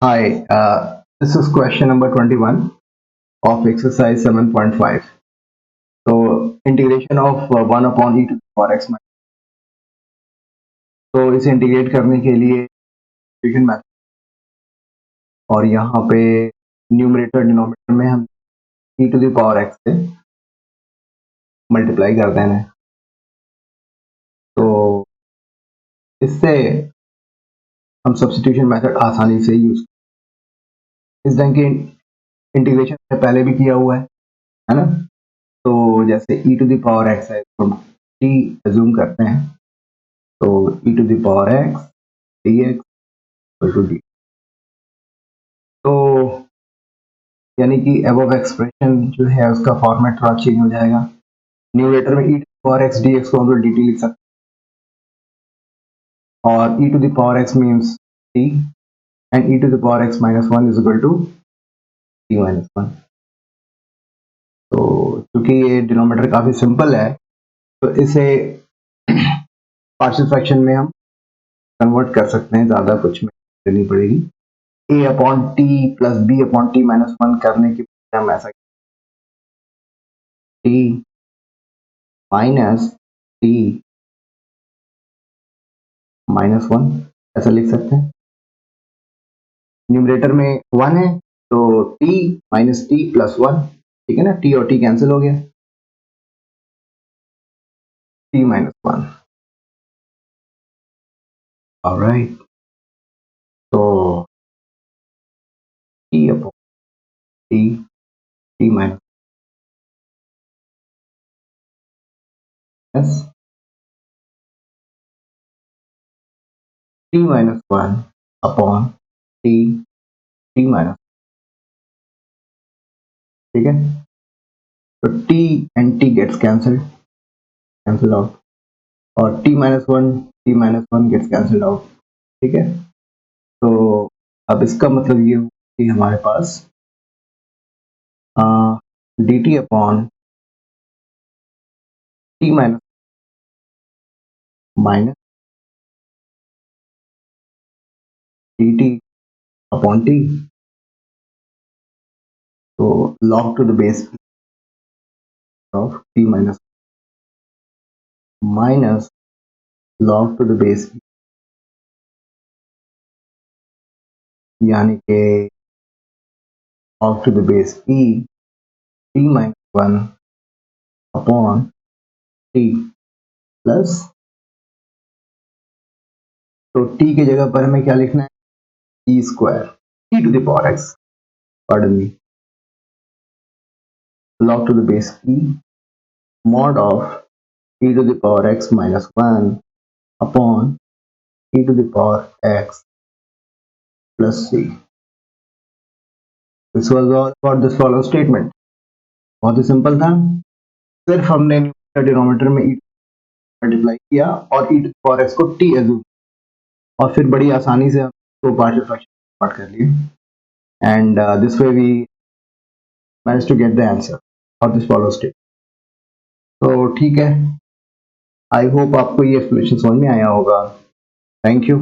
Hi, this is question number 21 of exercise 7.5. So, integration of 1 upon e to the power x minus. तो इसे integrate करने के लिए integration method और यहाँ पे न्यूमरेटर डिनोमिनेटर में हम e to the power x से मल्टीप्लाई कर देना है। तो इससे हम सब्स्टिट्यूशन मेथड आसानी से यूज इस ढंग के इंटीग्रेशन पहले भी किया हुआ है ना। तो जैसे e to the power x है तो t एज्यूम करते हैं, तो e to the power x dx equal to D. तो यानी कि अबव एक्सप्रेशन जो है उसका फॉर्मेट थोड़ा चेंज हो जाएगा। न्यूमरेटर में e to the power x dx को हम लोग dt लिख सकते हैं और e to the power x means t and e to the power x minus 1 is equal to t minus 1। तो चूंकि ये डिनोमिनेटर काफी सिंपल है तो इसे पार्शियल फ्रैक्शन में हम कन्वर्ट कर सकते हैं, ज्यादा कुछ में करनी पड़ेगी। a upon T plus b upon T minus 1 करने की हम ऐसा t माइनस टी माइनस 1 ऐसा लिख सकते हैं। न्यूमरेटर में 1 है तो t माइनस टी प्लस 1, ठीक है ना, t और t कैंसिल हो गया, t माइनस 1। ऑलराइट, तो t upon t, t minus t minus 1 upon t, t minus, ठीक है। तो t and t gets cancel out और t minus 1 t minus 1 gets cancel out, ठीक है। तो अब इसका मतलब ये हुआ कि हमारे पास dt upon t minus minus dt upon t, तो log to the base of t minus minus log to the base, यानी कि log to the base e t minus 1 upon t plus, तो t की जगह पर हमें क्या लिखना है, e square e to the power x, pardon me, log to the base e mod of e to the power x minus 1 upon e to the power x plus c. This was all about this follow statement। बहुत ही simple था, सिर्फ हमने denominator में e multiply किया और e to the power x को t assume और फिर बड़ी आसानी से हमको पार्शियल फ्रैक्शन कर लिए and this way we manage to get the answer for this follow statement. तो ठीक है, आई होप आपको ये एक्सप्लेनेशन समझ में आया होगा। Thank you.